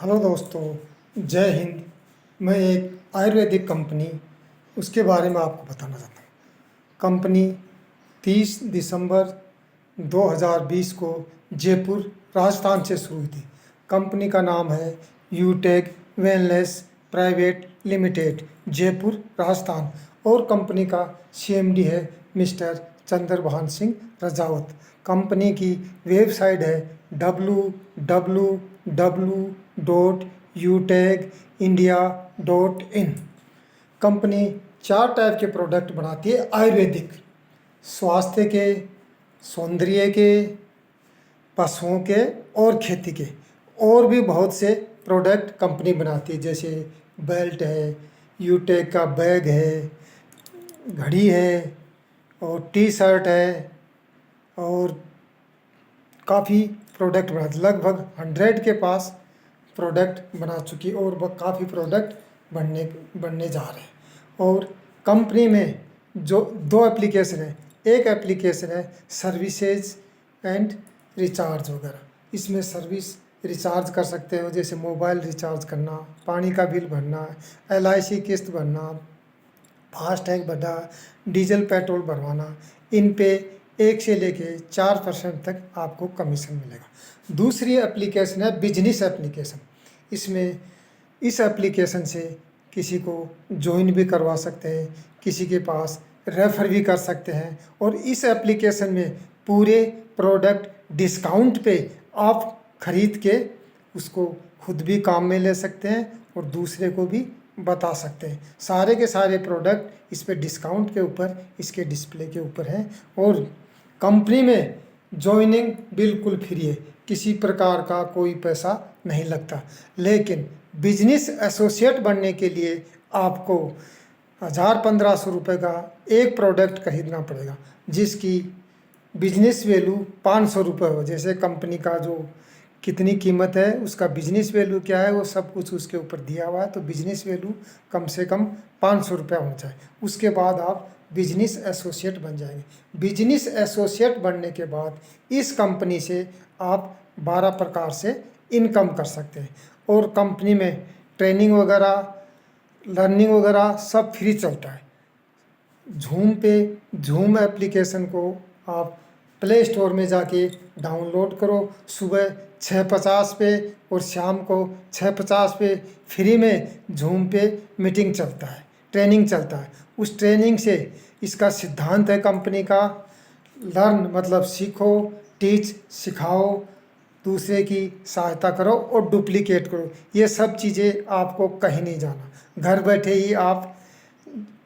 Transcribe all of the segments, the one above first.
Hello दोस्तों, जय हिंद। मैं एक आयुर्वेदिक कंपनी उसके बारे में आपको बताना चाहता हूँ। कंपनी 30 दिसंबर 2020 को जयपुर राजस्थान से शुरू हुई थी। कंपनी का नाम है Utech wellness private limited, Jaipur Rajasthan. और कंपनी का सीएमडी है मिस्टर चंद्रभान सिंह रजावत। कंपनी की वेबसाइट है www.utechindia.in। कंपनी 4 टाइप के प्रोडक्ट बनाती है आयुर्वेदिक, स्वास्थ्य के, सौंदर्य के, पशुओं के और खेती के। और भी बहुत से प्रोडक्ट कंपनी बनाती है, जैसे बेल्ट है, यूटेक का बैग है, घड़ी है और टी शर्ट है और काफ़ी प्रोडक्ट बनाती, लगभग 100 के पास प्रोडक्ट बना चुकी और वह काफ़ी प्रोडक्ट बनने जा रहे हैं। और कंपनी में जो 2 एप्लीकेशन है, एक एप्लीकेशन है सर्विसेज एंड रिचार्ज वगैरह। इसमें सर्विस रिचार्ज कर सकते हो, जैसे मोबाइल रिचार्ज करना, पानी का बिल भरना, LIC किस्त भरना, फास्टैग भरना, डीजल पेट्रोल भरवाना। इन पे 1 से लेके 4% तक आपको कमीशन मिलेगा। दूसरी एप्लीकेशन है बिजनेस एप्लीकेशन। इसमें इस एप्लीकेशन से किसी को ज्वाइन भी करवा सकते हैं, किसी के पास रेफ़र भी कर सकते हैं। और इस एप्लीकेशन में पूरे प्रोडक्ट डिस्काउंट पे आप खरीद के उसको खुद भी काम में ले सकते हैं और दूसरे को भी बता सकते हैं। सारे के सारे प्रोडक्ट इस पे डिस्काउंट के ऊपर, इसके डिस्प्ले के ऊपर हैं। और कंपनी में जॉइनिंग बिल्कुल फ्री है, किसी प्रकार का कोई पैसा नहीं लगता। लेकिन बिजनेस एसोसिएट बनने के लिए आपको 1000-1500 रुपये का एक प्रोडक्ट खरीदना पड़ेगा, जिसकी बिजनेस वैल्यू 500 रुपये हो। जैसे कंपनी का जो कितनी कीमत है, उसका बिजनेस वैल्यू क्या है, वो सब कुछ उसके ऊपर दिया हुआ है। तो बिजनेस वैल्यू कम से कम 500 रुपया होना चाहिए। उसके बाद आप बिजनेस एसोसिएट बन जाएंगे। बिजनेस एसोसिएट बनने के बाद इस कंपनी से आप 12 प्रकार से इनकम कर सकते हैं। और कंपनी में ट्रेनिंग वगैरह, लर्निंग वगैरह सब फ्री चलता है। झूम एप्लीकेशन को आप प्ले स्टोर में जाके डाउनलोड करो। सुबह 6:50 पे और शाम को 6:50 पे फ्री में झूम पे मीटिंग चलता है, ट्रेनिंग चलता है। उस ट्रेनिंग से इसका सिद्धांत है कंपनी का, लर्न मतलब सीखो, टीच सिखाओ, दूसरे की सहायता करो और डुप्लीकेट करो। ये सब चीज़ें आपको कहीं नहीं जाना, घर बैठे ही आप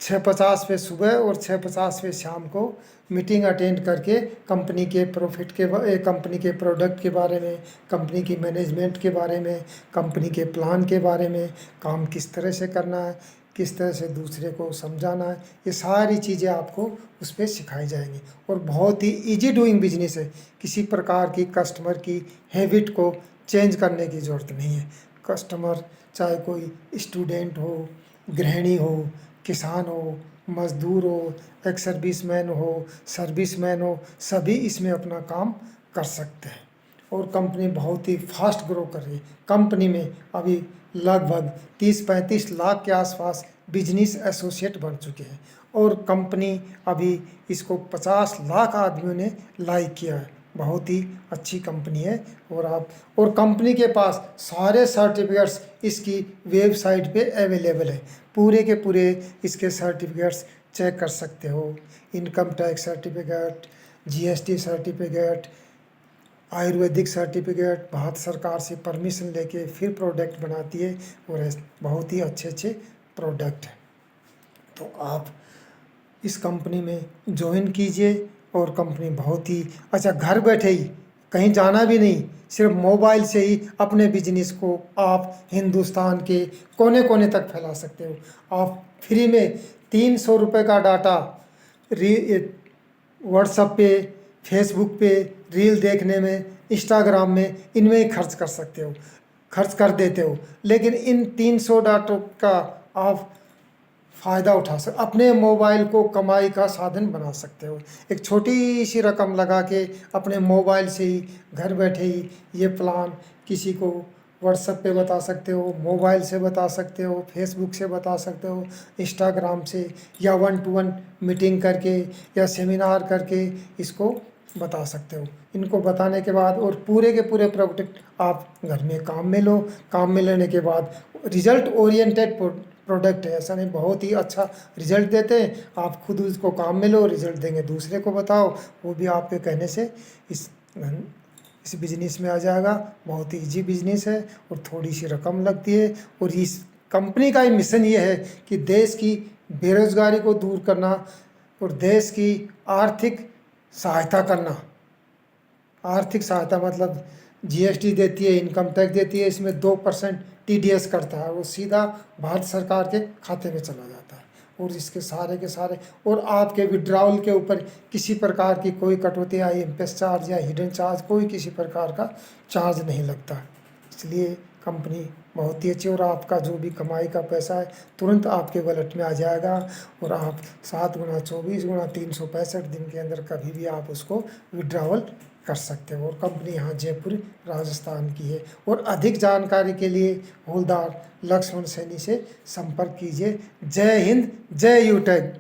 6:50 पे सुबह और 6:50 पे शाम को मीटिंग अटेंड करके कंपनी के प्रॉफिट के कंपनी के प्रोडक्ट के बारे में, कंपनी की मैनेजमेंट के बारे में, कंपनी के प्लान के बारे में, काम किस तरह से करना है, किस तरह से दूसरे को समझाना है, ये सारी चीज़ें आपको उस पर सिखाई जाएंगी। और बहुत ही इजी डूइंग बिजनेस है, किसी प्रकार की कस्टमर की हैबिट को चेंज करने की ज़रूरत नहीं है। कस्टमर चाहे कोई स्टूडेंट हो, गृहिणी हो, किसान हो, मजदूर हो, एक सर्विसमैन हो, सभी इसमें अपना काम कर सकते हैं। और कंपनी बहुत ही फास्ट ग्रो कर रही है। कंपनी में अभी लगभग 30-35 लाख के आसपास बिजनेस एसोसिएट बन चुके हैं। और कंपनी अभी इसको 50 लाख आदमियों ने लाइक किया है। बहुत ही अच्छी कंपनी है। और कंपनी के पास सारे सर्टिफिकेट्स इसकी वेबसाइट पे अवेलेबल है। पूरे के पूरे इसके सर्टिफिकेट्स चेक कर सकते हो। Income tax certificate, GST certificate, Ayurvedic certificate, Bharat सरकार से परमिशन लेके फिर प्रोडक्ट बनाती है। और बहुत ही अच्छे अच्छे प्रोडक्ट हैं। तो आप इस कंपनी में ज्वाइन कीजिए। और कंपनी बहुत ही अच्छा, घर बैठे ही, कहीं जाना भी नहीं, सिर्फ मोबाइल से ही अपने बिजनेस को आप हिंदुस्तान के कोने कोने तक फैला सकते हो। आप फ्री में 300 रुपये का डाटा व्हाट्सएप पे, फेसबुक पे रील देखने में, इंस्टाग्राम में, इनमें ही खर्च कर देते हो। लेकिन इन 300 डाटों का आप फ़ायदा उठा सकते, अपने मोबाइल को कमाई का साधन बना सकते हो। एक छोटी सी रकम लगा के अपने मोबाइल से ही घर बैठे ही ये प्लान किसी को व्हाट्सएप पे बता सकते हो, मोबाइल से बता सकते हो, फेसबुक से बता सकते हो, इंस्टाग्राम से, या 1-to-1 मीटिंग करके या सेमिनार करके इसको बता सकते हो। इनको बताने के बाद और पूरे के पूरे प्रोडक्ट आप घर में काम में लो। काम में लेने के बाद रिजल्ट ओरिएंटेड प्रोडक्ट है, ऐसा नहीं, बहुत ही अच्छा रिजल्ट देते हैं। आप खुद उसको काम में लो, रिजल्ट देंगे, दूसरे को बताओ, वो भी आपके कहने से इस बिज़नेस में आ जाएगा। बहुत ही ईजी बिज़नेस है और थोड़ी सी रकम लगती है। और इस कंपनी का ही मिशन ये है कि देश की बेरोज़गारी को दूर करना और देश की आर्थिक सहायता करना। आर्थिक सहायता मतलब जीएसटी देती है, इनकम टैक्स देती है, इसमें 2% टीडीएस करता है, वो सीधा भारत सरकार के खाते में चला जाता है। और इसके सारे के सारे और आपके विड्रॉवल के ऊपर किसी प्रकार की कोई कटौती या IMPS चार्ज या हिडन चार्ज, कोई किसी प्रकार का चार्ज नहीं लगता। इसलिए कंपनी बहुत ही अच्छी, और आपका जो भी कमाई का पैसा है तुरंत आपके वॉलेट में आ जाएगा। और आप 7 गुना 24 गुना 365 दिन के अंदर कभी भी आप उसको विड्रॉवल कर सकते हो। और कंपनी यहाँ जयपुर राजस्थान की है। और अधिक जानकारी के लिए हवलदार लक्ष्मण सैनी से संपर्क कीजिए। जय हिंद, जय यूटेक।